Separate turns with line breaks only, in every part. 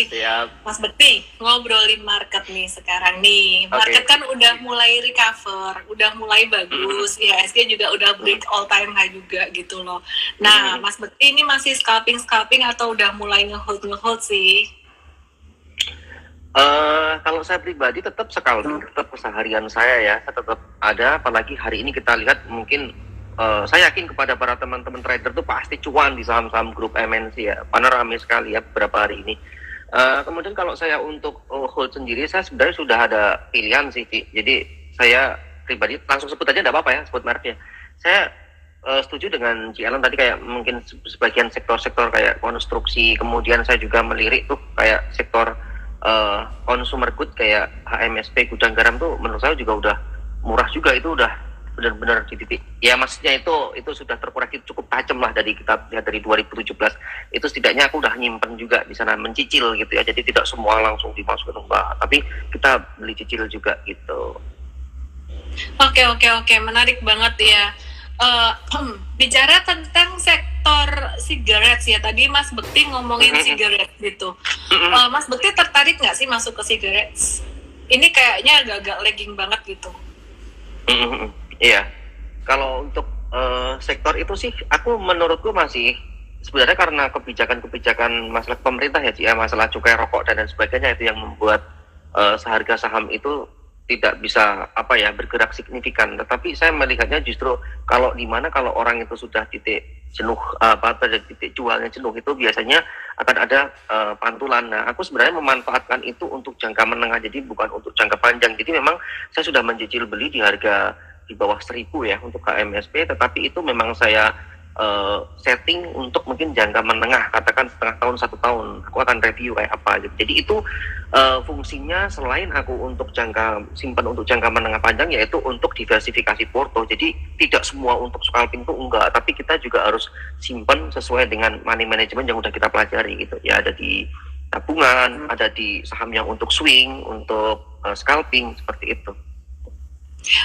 Bekti.
Siap.
Mas Bekti, ngobrolin market nih sekarang nih. Market kan udah mulai recover, udah mulai bagus. IHSG juga udah break all time high juga gitu loh. Nah, Mas Bekti ini masih scalping atau udah mulai ngehold sih?
Kalau saya pribadi tetap tetap keseharian saya ya, saya tetap ada. Apalagi hari ini kita lihat mungkin saya yakin kepada para teman-teman trader tuh pasti cuan di saham-saham grup MNC ya, karena ramai sekali ya beberapa hari ini. Kemudian kalau saya untuk hold sendiri, saya sebenarnya sudah ada pilihan sih, Ci. Jadi saya pribadi langsung sebut aja, tidak apa-apa ya, sebut mereknya. Saya setuju dengan Ci Ellen tadi, kayak mungkin sebagian sektor-sektor kayak konstruksi, kemudian saya juga melirik tuh kayak sektor consumer good kayak HMSP, gudang garam tuh menurut saya juga udah murah juga, itu udah benar-benar di titik ya, maksudnya itu sudah terkoreksi cukup tajam lah dari kita lihat dari 2017. Itu setidaknya aku udah nyimpen juga di sana, mencicil gitu ya, jadi tidak semua langsung dimasukin enggak, tapi kita beli cicil juga gitu.
Oke, menarik banget ya. Bicara tentang sektor sigaret ya, tadi Mas Bekti ngomongin sigaret gitu. Mas Bekti tertarik nggak sih masuk ke sigaret? Ini kayaknya agak-agak lagging banget gitu.
Iya, kalau untuk sektor itu sih, menurutku masih sebenarnya karena kebijakan masalah pemerintah ya, Ci, ya, masalah cukai rokok dan sebagainya, itu yang membuat seharga saham itu tidak bisa bergerak signifikan. Tetapi saya melihatnya justru kalau orang itu sudah titik jenuh, titik jualnya jenuh, itu biasanya akan ada pantulan. Nah, aku sebenarnya memanfaatkan itu untuk jangka menengah, jadi bukan untuk jangka panjang. Jadi memang saya sudah mencicil beli di harga di bawah 1.000 ya untuk KMSP, tetapi itu memang saya setting untuk mungkin jangka menengah, katakan setengah tahun, 1 tahun, aku akan review kayak apa gitu. Jadi itu fungsinya selain aku untuk simpan untuk jangka menengah panjang, yaitu untuk diversifikasi porto. Jadi tidak semua untuk scalping itu enggak, tapi kita juga harus simpan sesuai dengan money management yang udah kita pelajari gitu ya, ada di tabungan, ada di saham yang untuk swing, untuk scalping, seperti itu.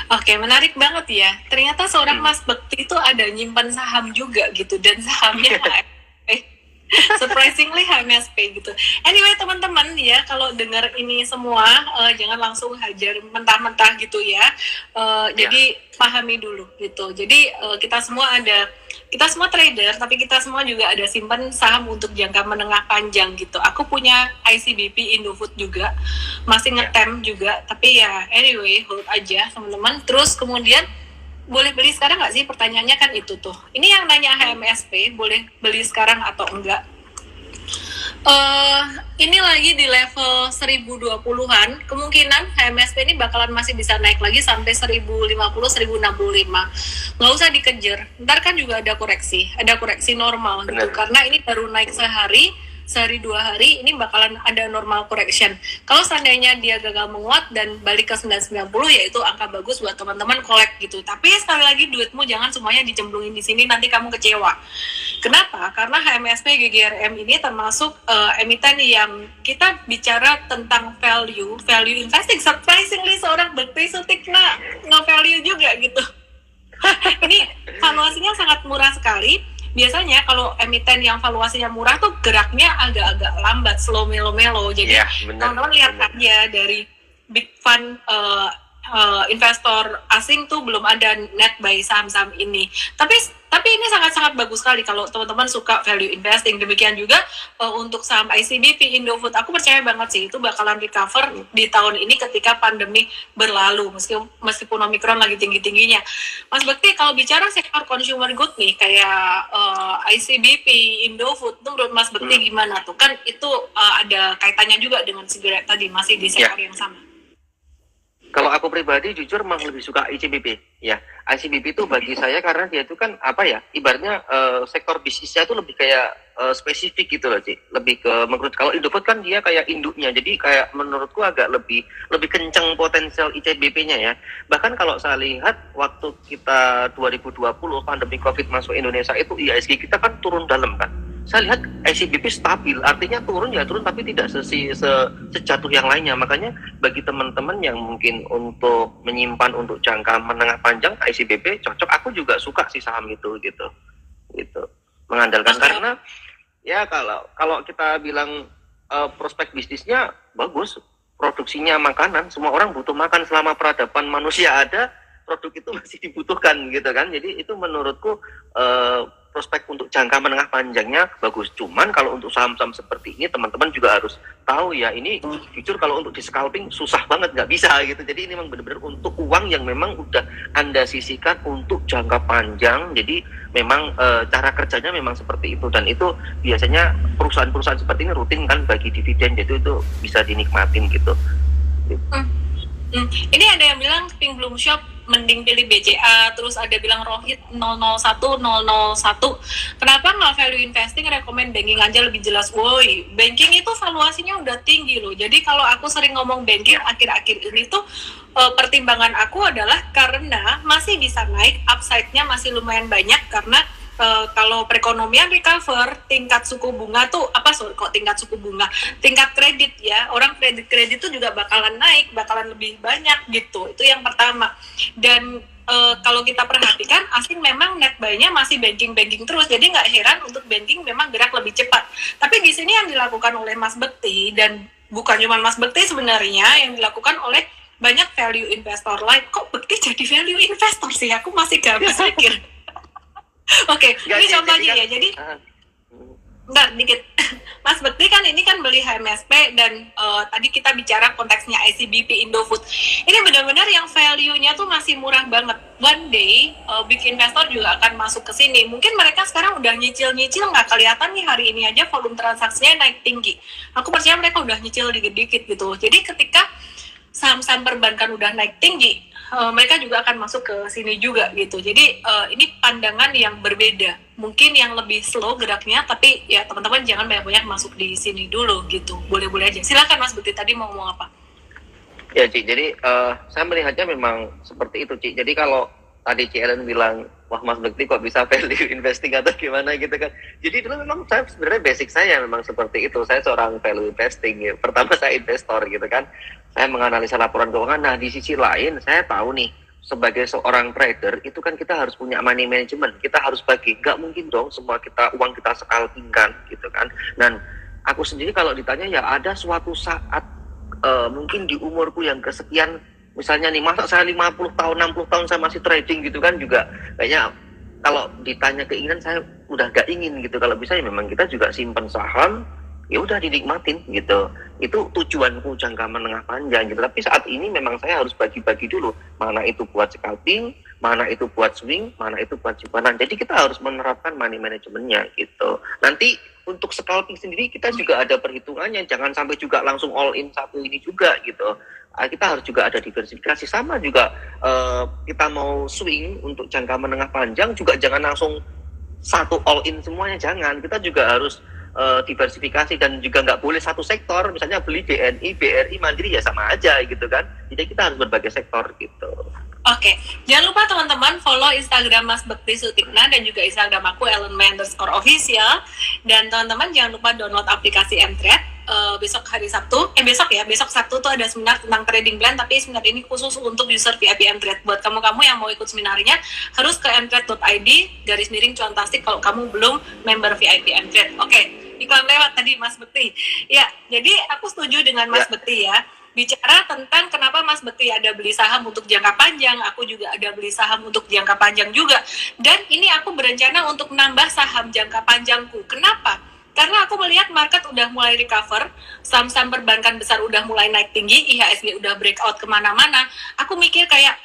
Oke, menarik banget ya. Ternyata seorang Mas Bekti itu ada nyimpan saham juga gitu, dan sahamnya surprisingly HMSP gitu. Anyway, teman-teman ya, kalau dengar ini semua jangan langsung hajar mentah-mentah gitu ya. Jadi pahami dulu gitu. Jadi kita semua trader, tapi kita semua juga ada simpan saham untuk jangka menengah panjang gitu. Aku punya ICBP Indofood juga, masih ngetem juga, tapi ya anyway hold aja teman-teman. Terus kemudian boleh beli sekarang nggak sih? Pertanyaannya kan itu tuh. Ini yang nanya HMSP, boleh beli sekarang atau enggak? Ini lagi di level 1020-an. Kemungkinan HMSP ini bakalan masih bisa naik lagi sampai 1050, 1065. Nggak usah dikejar. Ntar kan juga ada koreksi normal gitu. Karena ini baru naik sehari 2 hari, ini bakalan ada normal correction. Kalau seandainya dia gagal menguat dan balik ke 990, ya itu angka bagus buat teman-teman collect gitu. Tapi sekali lagi, duitmu jangan semuanya dicemplungin di sini, nanti kamu kecewa. Kenapa? Karena HMSP GGRM ini termasuk emiten yang kita bicara tentang value investing. Surprisingly seorang Bekti Sutikna nge-value juga gitu. Ini valuasinya sangat murah sekali. Biasanya kalau emiten yang valuasinya murah tuh geraknya agak-agak lambat, slow melo-melo. Jadi teman-teman lihat aja dari big fund investor asing tuh belum ada net buy saham-saham ini. Tapi ini sangat-sangat bagus sekali kalau teman-teman suka value investing. Demikian juga untuk saham ICBP Indofood, aku percaya banget sih itu bakalan recover di tahun ini ketika pandemi berlalu, meskipun Omicron lagi tinggi-tingginya. Mas Bekti, kalau bicara sektor consumer good nih kayak ICBP Indofood tuh menurut Mas Bekti gimana tuh? Kan itu ada kaitannya juga dengan sigaret tadi, masih di sektor yang sama.
Kalau aku pribadi jujur memang lebih suka ICBP ya. ICBP itu bagi saya karena dia itu kan ibaratnya sektor bisnisnya itu lebih kayak spesifik gitu loh, Ci. Lebih ke menurut, kalau Indofood kan dia kayak induknya. Jadi kayak menurutku agak lebih kencang potensial ICBP-nya ya. Bahkan kalau saya lihat waktu kita 2020 pandemi Covid masuk Indonesia, itu IHSG kita kan turun dalam kan. Saya lihat ICBP stabil, artinya turun tapi tidak sejatuh yang lainnya. Makanya bagi teman-teman yang mungkin untuk menyimpan untuk jangka menengah panjang, ICBP cocok. Aku juga suka sih saham itu gitu mengandalkan. Karena ya kalau kita bilang prospek bisnisnya bagus, produksinya makanan, semua orang butuh makan, selama peradaban manusia ada, produk itu masih dibutuhkan gitu kan. Jadi itu menurutku prospek untuk jangka menengah panjangnya bagus. Cuman kalau untuk saham-saham seperti ini teman-teman juga harus tahu ya, ini jujur kalau untuk di scalping susah banget, nggak bisa gitu. Jadi ini memang benar-benar untuk uang yang memang udah Anda sisihkan untuk jangka panjang. Jadi memang cara kerjanya memang seperti itu, dan itu biasanya perusahaan-perusahaan seperti ini rutin kan bagi dividen, jadi itu bisa dinikmatin gitu.
Ini ada yang bilang Pink Bloom Shop mending pilih BCA, terus ada bilang Rohit 001. Kenapa nggak value investing, rekomend banking aja lebih jelas? Woi, banking itu valuasinya udah tinggi loh. Jadi kalau aku sering ngomong banking akhir-akhir ini tuh pertimbangan aku adalah karena masih bisa naik, upside-nya masih lumayan banyak karena kalau perekonomian recover, tingkat suku bunga tuh tingkat kredit ya, orang kredit tuh juga bakalan naik, bakalan lebih banyak gitu. Itu yang pertama. Dan kalau kita perhatikan, asing memang net buy-nya masih banking terus, jadi nggak heran untuk banking memang gerak lebih cepat. Tapi di sini yang dilakukan oleh Mas Bekti, dan bukan cuma Mas Bekti sebenarnya, yang dilakukan oleh banyak value investor lain. Kok Bekti jadi value investor sih? Aku masih gak habis pikir. Oke, ini contoh aja ya. Jadi, bentar dikit. Mas Bekti kan ini kan beli HMSP, dan tadi kita bicara konteksnya ICBP Indofood. Ini benar-benar yang value-nya tuh masih murah banget. One day, big investor juga akan masuk ke sini. Mungkin mereka sekarang udah nyicil-nyicil, nggak kelihatan nih hari ini aja volume transaksinya naik tinggi. Aku percaya mereka udah nyicil dikit-dikit gitu. Jadi ketika saham-saham perbankan udah naik tinggi, mereka juga akan masuk ke sini juga gitu. Jadi ini pandangan yang berbeda. Mungkin yang lebih slow geraknya, tapi ya teman-teman jangan banyak-banyak masuk di sini dulu gitu. Boleh-boleh aja. Silakan Mas Bekti, tadi mau ngomong apa?
Ya Ci, jadi saya melihatnya memang seperti itu Ci. Jadi kalau tadi Ci Ellen bilang, wah Mas Bekti kok bisa value investing atau gimana gitu kan. Jadi dulu memang saya sebenarnya basic saya memang seperti itu. Saya seorang value investing ya. Pertama saya investor gitu kan. Saya menganalisa laporan keuangan. Nah di sisi lain saya tahu nih, sebagai seorang trader itu kan kita harus punya money management. Kita harus bagi, nggak mungkin dong semua uang kita scalpingkan gitu kan. Dan aku sendiri kalau ditanya ya ada suatu saat mungkin di umurku yang kesekian, misalnya nih, masa saya 50 tahun, 60 tahun saya masih trading gitu kan, juga kayaknya kalau ditanya keinginan saya udah gak ingin gitu. Kalau bisa ya memang kita juga simpen saham, ya udah dinikmatin gitu. Itu tujuanku jangka menengah panjang gitu. Tapi saat ini memang saya harus bagi-bagi dulu, mana itu buat scalping, mana itu buat swing, mana itu buat simpanan. Jadi kita harus menerapkan money managementnya gitu. Nanti untuk scalping sendiri kita juga ada perhitungannya, jangan sampai juga langsung all in satu ini juga gitu. Kita harus juga ada diversifikasi. Sama juga kita mau swing untuk jangka menengah panjang juga jangan langsung satu all in semuanya, jangan. Kita juga harus diversifikasi, dan juga nggak boleh satu sektor, misalnya beli BNI, BRI, Mandiri ya sama aja gitu kan. Jadi kita harus berbagai sektor gitu.
Oke, jangan lupa teman-teman follow Instagram Mas Bekti Sutikna dan juga Instagram aku @ellen_official. Dan teman-teman jangan lupa download aplikasi Mtrade. Besok hari Sabtu, besok Sabtu tuh ada seminar tentang trading plan, tapi seminar ini khusus untuk user VIP Mtrade. Buat kamu-kamu yang mau ikut seminarnya harus ke mtrade.id/cuantastik kalau kamu belum member VIP Mtrade. Oke, iklan lewat tadi Mas Bekti. Ya, jadi aku setuju dengan Mas Bekti ya. Bicara tentang kenapa Mas Bekti ada beli saham untuk jangka panjang, aku juga ada beli saham untuk jangka panjang juga. Dan ini aku berencana untuk menambah saham jangka panjangku. Kenapa? Karena aku melihat market udah mulai recover, saham-saham perbankan besar udah mulai naik tinggi, IHSG udah breakout kemana-mana. Aku mikir kayak,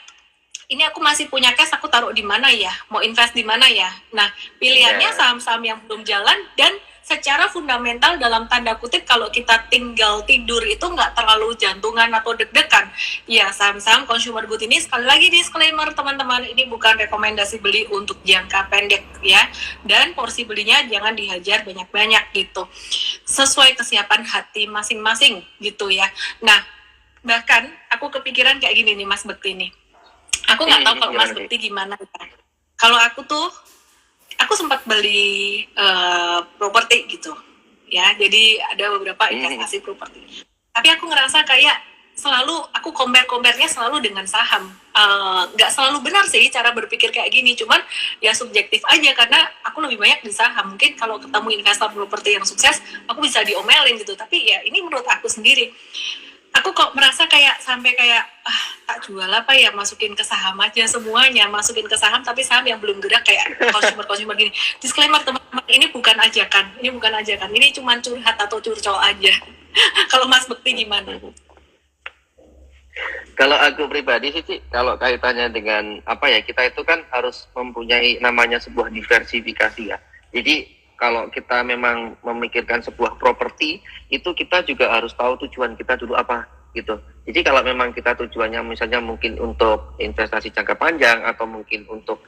ini aku masih punya cash, aku taruh di mana ya? Mau invest di mana ya? Nah, pilihannya saham-saham yang belum jalan, dan secara fundamental dalam tanda kutip kalau kita tinggal tidur itu nggak terlalu jantungan atau deg-degan. Ya, saham-saham consumer good ini, sekali lagi disclaimer teman-teman, ini bukan rekomendasi beli untuk jangka pendek ya. Dan porsi belinya jangan dihajar banyak-banyak gitu. Sesuai kesiapan hati masing-masing gitu ya. Nah, bahkan aku kepikiran kayak gini nih Mas Bekti nih. Aku nggak tahu kalau Mas Bekti gimana ya. Kalau aku sempat beli properti gitu ya, jadi ada beberapa investasi properti, tapi aku ngerasa kayak selalu aku compare-nya selalu dengan saham. Nggak selalu benar sih cara berpikir kayak gini, cuman ya subjektif aja karena aku lebih banyak di saham. Mungkin kalau ketemu investor properti yang sukses, aku bisa diomelin gitu. Tapi ya ini menurut aku sendiri. Aku kok merasa kayak sampai kayak tak jual apa ya, masukin ke saham aja semuanya, masukin ke saham tapi saham yang belum gerak kayak consumer gini. Disclaimer teman-teman, ini bukan ajakan, ini cuma curhat atau curcol aja. Kalau Mas Bekti gimana?
Kalau aku pribadi sih, Cik, kalau kaitannya dengan apa ya, kita itu kan harus mempunyai namanya sebuah diversifikasi ya. Jadi kalau kita memang memikirkan sebuah properti, itu kita juga harus tahu tujuan kita dulu apa gitu. Jadi kalau memang kita tujuannya misalnya mungkin untuk investasi jangka panjang atau mungkin untuk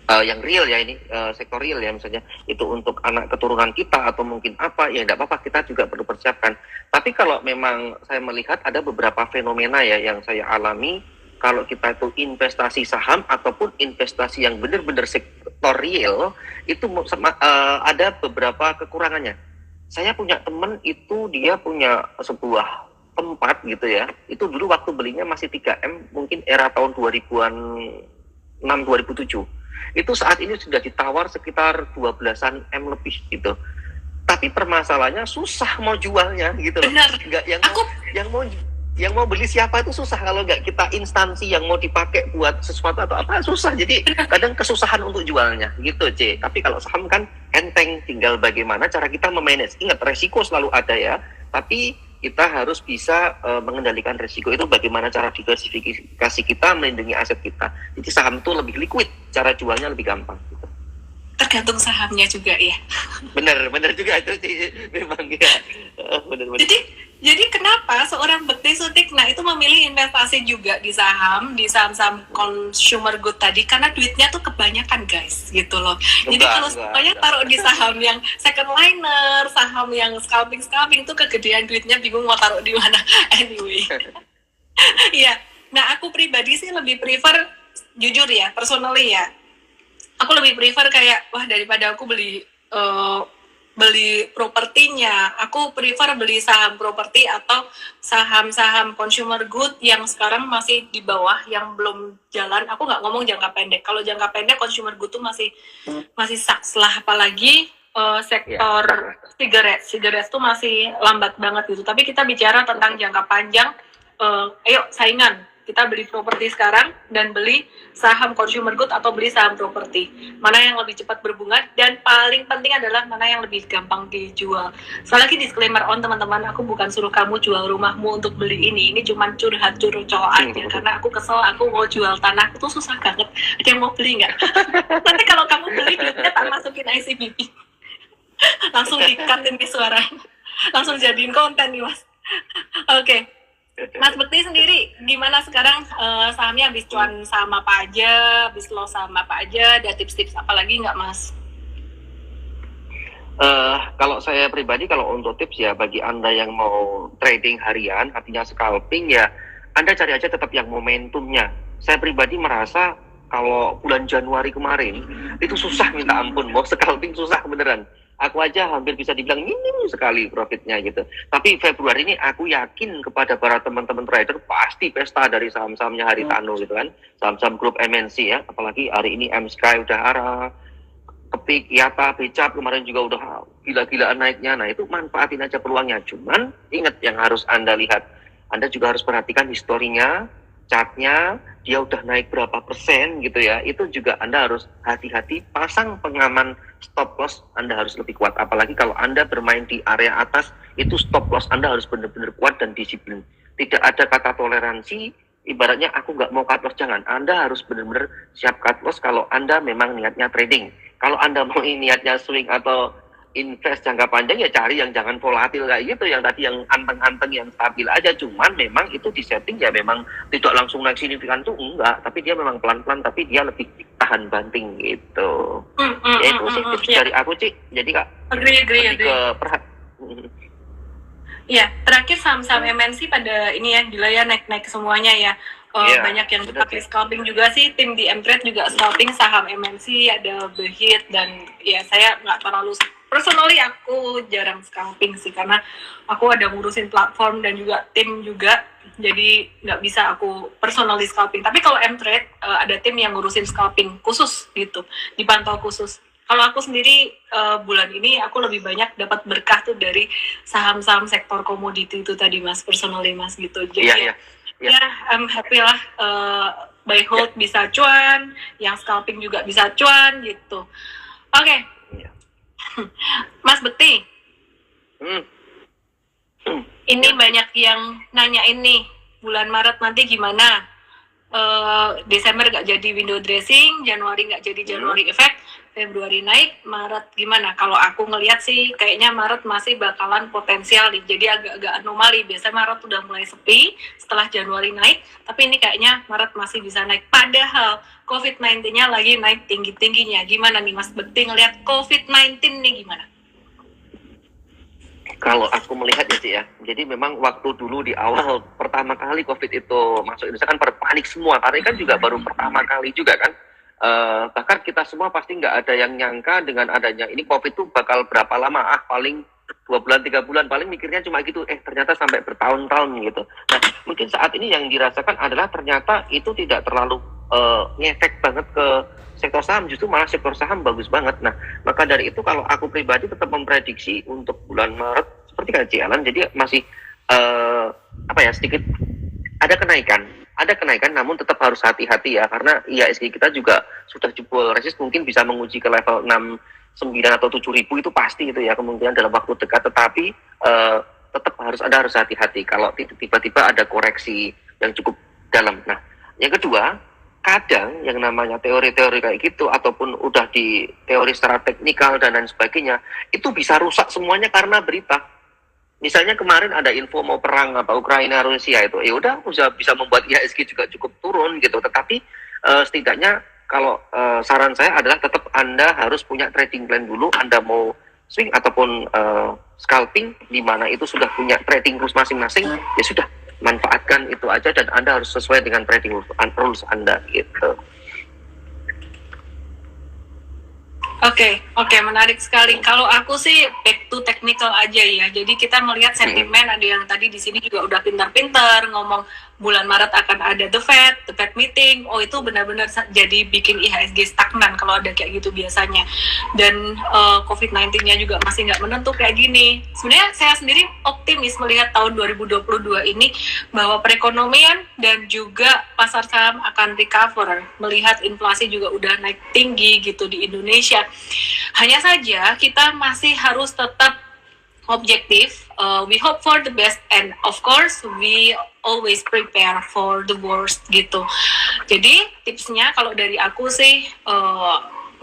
yang real ya, ini sektor real ya, misalnya itu untuk anak keturunan kita atau mungkin apa, ya tidak apa-apa, kita juga perlu persiapkan. Tapi kalau memang saya melihat ada beberapa fenomena ya yang saya alami, kalau kita itu investasi saham ataupun investasi yang benar-benar sektor real, itu ada beberapa kekurangannya. Saya punya teman itu, dia punya sebuah tempat gitu ya, itu dulu waktu belinya masih 3M, mungkin era tahun 2000-an 2006-2007. Itu saat ini sudah ditawar sekitar 12-an M lebih gitu. Tapi permasalahannya susah mau jualnya gitu loh.
Benar.
Enggak yang mau beli siapa itu susah kalau nggak kita instansi yang mau dipakai buat sesuatu atau apa, susah. Jadi kadang kesusahan untuk jualnya gitu, C. Tapi kalau saham kan enteng, tinggal bagaimana cara kita memanage. Ingat, resiko selalu ada ya. Tapi kita harus bisa mengendalikan risiko itu, bagaimana cara diversifikasi kita melindungi aset kita. Jadi saham itu lebih liquid, cara jualnya lebih gampang gitu.
Tergantung sahamnya juga ya.
Bener juga itu memang ya. Bener.
Jadi kenapa seorang Bekti Sutikna itu memilih investasi juga di saham-saham consumer good tadi, karena duitnya tuh kebanyakan guys gitu loh. Jadi kalau semuanya taruh di saham yang second liner, saham yang scalping tuh kegedean duitnya, bingung mau taruh di mana. Anyway. Iya. Nah, aku pribadi sih lebih prefer, jujur ya, personally ya, aku lebih prefer kayak, daripada aku beli propertinya, aku prefer beli saham properti atau saham-saham consumer good yang sekarang masih di bawah, yang belum jalan. Aku nggak ngomong jangka pendek. Kalau jangka pendek consumer good tuh masih saks lah, apalagi sektor cigarettes tuh masih lambat banget gitu. Tapi kita bicara tentang jangka panjang, ayo saingan. Kita beli properti sekarang dan beli saham consumer good atau beli saham properti. Mana yang lebih cepat berbunga, dan paling penting adalah mana yang lebih gampang dijual. Sekali lagi disclaimer on teman-teman, aku bukan suruh kamu jual rumahmu untuk beli ini. Ini cuma curhat aja, karena aku kesel, aku mau jual tanah, itu susah banget. Ada yang mau beli nggak? Nanti kalau kamu beli, duitnya tak masukin ICBP. Langsung di-cut ini suara. Langsung jadiin konten nih, Mas. Oke. Mas Bekti sendiri gimana sekarang, sahamnya habis cuan sama apa aja, habis loss sama apa aja, ada tips-tips apa lagi nggak Mas?
Kalau saya pribadi, kalau untuk tips ya, bagi Anda yang mau trading harian, artinya scalping ya, Anda cari aja tetap yang momentumnya. Saya pribadi merasa kalau bulan Januari kemarin itu susah minta ampun, mau scalping susah beneran. Aku aja hampir bisa dibilang minim sekali profitnya gitu. Tapi Februari ini aku yakin kepada para teman-teman trader pasti pesta dari saham-sahamnya Haritano gitu kan. Saham-saham grup MNC ya. Apalagi hari ini M-Sky udah arah, Kepik, Yata, Becap kemarin juga udah gila-gilaan naiknya. Nah itu manfaatin aja peluangnya. Cuman ingat yang harus Anda lihat. Anda juga harus perhatikan historinya, chartnya, dia udah naik berapa persen gitu ya. Itu juga Anda harus hati-hati, pasang pengaman stop loss Anda harus lebih kuat. Apalagi kalau Anda bermain di area atas, itu stop loss Anda harus benar-benar kuat dan disiplin. Tidak ada kata toleransi, ibaratnya aku nggak mau cut loss, jangan. Anda harus benar-benar siap cut loss kalau Anda memang niatnya trading. Kalau Anda mau niatnya swing atau invest jangka panjang, ya cari yang jangan volatil kayak gitu, yang tadi yang anteng-anteng, yang stabil aja. Cuman memang itu di setting ya, memang tidak langsung naik signifikan tuh enggak, tapi dia memang pelan-pelan, tapi dia lebih tahan banting gitu. Ya itu sih tips dari aku, Cik. Jadi Kak,
agree.
ke
Iya, terakhir saham-saham MNC pada ini ya, gila ya, naik-naik semuanya ya. Banyak yang pakai scalping juga sih, tim di M-Trade juga scalping saham MNC, ada Behit, dan ya saya nggak terlalu personally aku jarang scalping sih, karena aku ada ngurusin platform dan juga tim juga, jadi nggak bisa aku personally scalping. Tapi kalau M-Trade ada tim yang ngurusin scalping khusus gitu, dipantau khusus. Kalau aku sendiri bulan ini aku lebih banyak dapat berkah tuh dari saham-saham sektor komoditi itu tadi Mas, personally Mas gitu. Jadi ya I'm happy lah, buy hold bisa cuan, yang scalping juga bisa cuan gitu. Oke. Mas Bekti, ini banyak yang nanya ini bulan Maret nanti gimana? Desember nggak jadi window dressing, Januari nggak jadi Januari effect, Februari naik, Maret gimana? Kalau aku ngelihat sih kayaknya Maret masih bakalan potensial nih, jadi agak-agak anomali. Biasanya Maret udah mulai sepi setelah Januari naik, tapi ini kayaknya Maret masih bisa naik. Padahal COVID-19-nya lagi naik tinggi-tingginya. Gimana nih Mas Bekti ngelihat COVID-19 nih gimana?
Kalau aku melihat ya Ci ya, jadi memang waktu dulu di awal pertama kali COVID itu masuk Indonesia kan panik semua, karena kan juga baru pertama kali juga kan. Bahkan kita semua pasti nggak ada yang nyangka dengan adanya ini COVID itu bakal berapa lama, paling 2 bulan 3 bulan, paling mikirnya cuma gitu, ternyata sampai bertahun-tahun gitu. Nah mungkin saat ini yang dirasakan adalah ternyata itu tidak terlalu ngefek banget ke sektor saham, justru malah sektor saham bagus banget. Nah maka dari itu kalau aku pribadi tetap memprediksi untuk bulan Maret seperti kan Cialan, jadi masih sedikit ada kenaikan, namun tetap harus hati-hati ya, karena IHSG kita juga sudah jebol resist, mungkin bisa menguji ke level 69 atau 7.000 itu pasti itu ya kemungkinan dalam waktu dekat, tetapi tetap harus hati-hati kalau tiba-tiba ada koreksi yang cukup dalam. Nah yang kedua, kadang yang namanya teori-teori kayak gitu ataupun udah di teori secara teknikal dan lain sebagainya itu bisa rusak semuanya karena berita. Misalnya kemarin ada info mau perang Ukraina Rusia itu, ya udah bisa membuat IHSG juga cukup turun gitu. Tetapi setidaknya kalau saran saya adalah tetap Anda harus punya trading plan dulu. Anda mau swing ataupun scalping, di mana itu sudah punya trading rules masing-masing, ya sudah manfaatkan itu aja, dan Anda harus sesuai dengan trading rules Anda gitu.
Oke, menarik sekali. Kalau aku sih back to technical aja ya. Jadi kita melihat sentimen, ada yang tadi di sini juga udah pintar-pintar ngomong bulan Maret akan ada the Fed meeting. Oh itu benar-benar jadi bikin IHSG stagnan kalau ada kayak gitu biasanya. Dan COVID-19-nya juga masih nggak menentu kayak gini. Sebenarnya saya sendiri optimis melihat tahun 2022 ini bahwa perekonomian dan juga pasar saham akan recover. Melihat inflasi juga udah naik tinggi gitu di Indonesia. Hanya saja kita masih harus tetap objektif. We hope for the best and of course we always prepare for the worst gitu. Jadi tipsnya kalau dari aku sih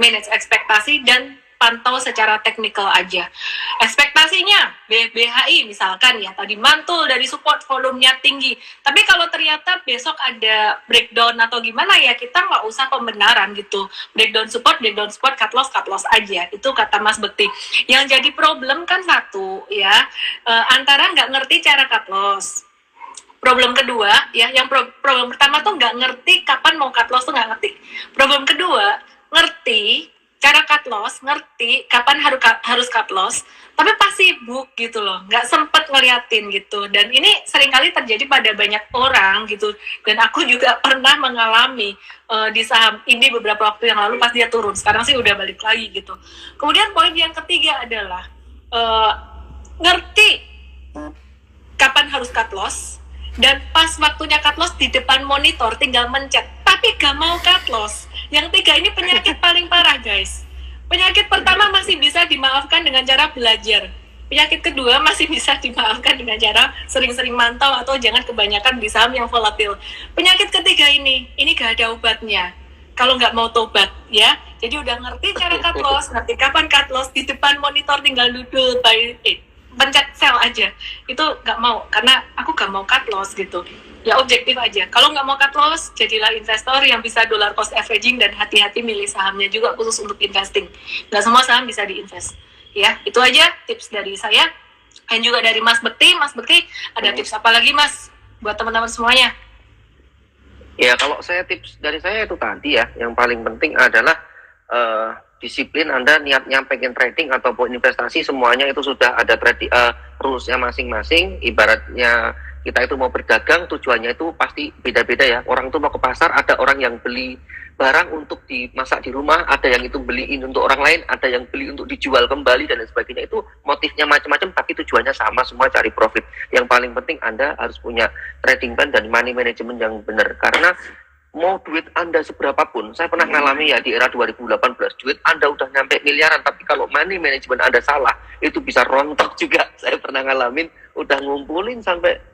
manage ekspektasi dan pantau secara teknikal aja. Ekspektasinya BBHI misalkan ya tadi mantul dari support volumenya tinggi. Tapi kalau ternyata besok ada breakdown atau gimana ya kita nggak usah pembenaran gitu. Breakdown support, cut loss aja. Itu kata Mas Bekti. Yang jadi problem kan satu ya antara nggak ngerti cara cut loss. Problem kedua ya, yang problem pertama tuh nggak ngerti kapan mau cut loss tuh nggak ngerti. Problem kedua ngerti cara cut loss, ngerti kapan harus cut loss, tapi pas sibuk gitu loh, nggak sempet ngeliatin gitu. Dan ini seringkali terjadi pada banyak orang gitu. Dan aku juga pernah mengalami di saham ini beberapa waktu yang lalu pas dia turun. Sekarang sih udah balik lagi gitu. Kemudian poin yang ketiga adalah ngerti kapan harus cut loss, dan pas waktunya cut loss di depan monitor tinggal mencet, tapi gak mau cut loss. Yang tiga ini penyakit paling parah guys. Penyakit pertama masih bisa dimaafkan dengan cara belajar. Penyakit kedua masih bisa dimaafkan dengan cara sering-sering mantau atau jangan kebanyakan di saham yang volatil. Penyakit ketiga ini gak ada obatnya. Kalau nggak mau tobat ya. Jadi udah ngerti cara cut loss, ngerti kapan cut loss, di depan monitor tinggal duduk pencet sell aja. Itu nggak mau, karena aku nggak mau cut loss gitu. Ya objektif aja. Kalau nggak mau cut loss, jadilah investor yang bisa dollar cost averaging dan hati-hati milih sahamnya juga khusus untuk investing. Nggak semua saham bisa diinvest. Ya, itu aja tips dari saya. Dan juga dari Mas Bekti. Mas Bekti, ada tips apa lagi Mas buat teman-teman semuanya?
Ya, kalau tips dari saya itu tadi ya, yang paling penting adalah disiplin, Anda niatnya pengen trading ataupun investasi, semuanya itu sudah ada trading rules-nya masing-masing. Ibaratnya kita itu mau berdagang, tujuannya itu pasti beda-beda ya. Orang itu mau ke pasar, ada orang yang beli barang untuk dimasak di rumah, ada yang itu beliin untuk orang lain, ada yang beli untuk dijual kembali dan lain sebagainya. Itu motifnya macam-macam, tapi tujuannya sama, semua cari profit. Yang paling penting Anda harus punya trading plan dan money management yang benar. Karena mau duit Anda seberapapun, saya pernah ngalami ya di era 2018, duit Anda udah nyampe miliaran, tapi kalau money management Anda salah, itu bisa rontok juga. Saya pernah ngalamin, udah ngumpulin sampai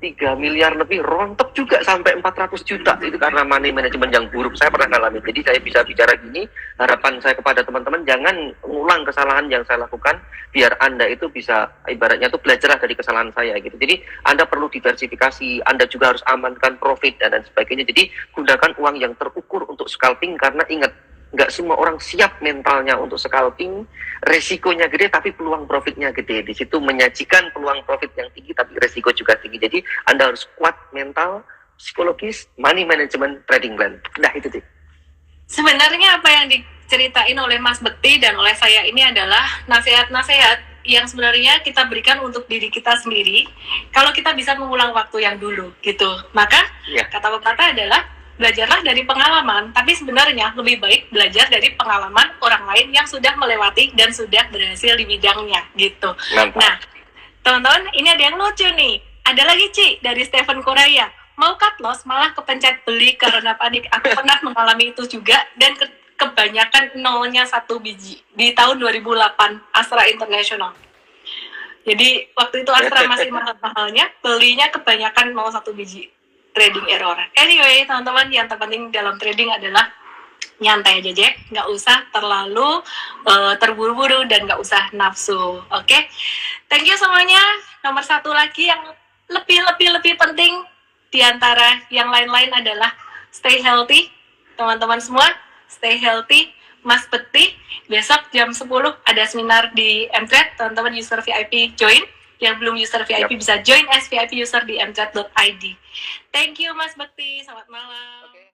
3 miliar lebih, rontok juga sampai 400 juta. Itu karena money management yang buruk. Saya pernah ngalamin. Jadi saya bisa bicara gini, harapan saya kepada teman-teman, jangan ngulang kesalahan yang saya lakukan, biar Anda itu bisa, ibaratnya itu belajarlah dari kesalahan saya gitu. Jadi Anda perlu diversifikasi, Anda juga harus amankan profit dan lain sebagainya. Jadi gunakan uang yang terukur untuk scalping, karena ingat, nggak semua orang siap mentalnya untuk scalping, resikonya gede tapi peluang profitnya gede. Di situ menyajikan peluang profit yang tinggi tapi resiko juga tinggi. Jadi Anda harus kuat mental, psikologis, money management, trading plan. Nah itu sih.
Sebenarnya apa yang diceritain oleh Mas Bekti dan oleh saya ini adalah nasihat-nasihat yang sebenarnya kita berikan untuk diri kita sendiri kalau kita bisa mengulang waktu yang dulu gitu. Maka kata pepatah adalah belajarlah dari pengalaman, tapi sebenarnya lebih baik belajar dari pengalaman orang lain yang sudah melewati dan sudah berhasil di bidangnya gitu.
Mantap.
Nah, teman-teman, ini ada yang lucu nih. Ada lagi Ci dari Stephen Koraya. Mau cut loss malah kepencet beli karena panik. Aku pernah mengalami itu juga dan kebanyakan nolnya 1 biji di tahun 2008 Astra International. Jadi waktu itu Astra masih mahal-mahalnya, belinya kebanyakan 1 biji. Trading error. Anyway, teman-teman, yang terpenting dalam trading adalah nyantai aja, Jack. Nggak usah terlalu terburu-buru dan nggak usah nafsu. Oke? Thank you semuanya. Nomor 1 lagi yang lebih penting di antara yang lain-lain adalah stay healthy. Teman-teman semua, stay healthy. Mas Bekti, besok jam 10 ada seminar di Mtrade. Teman-teman user VIP join. Yang belum user VIP bisa join as VIP user di mtrade.id. Thank you Mas Bekti, selamat malam.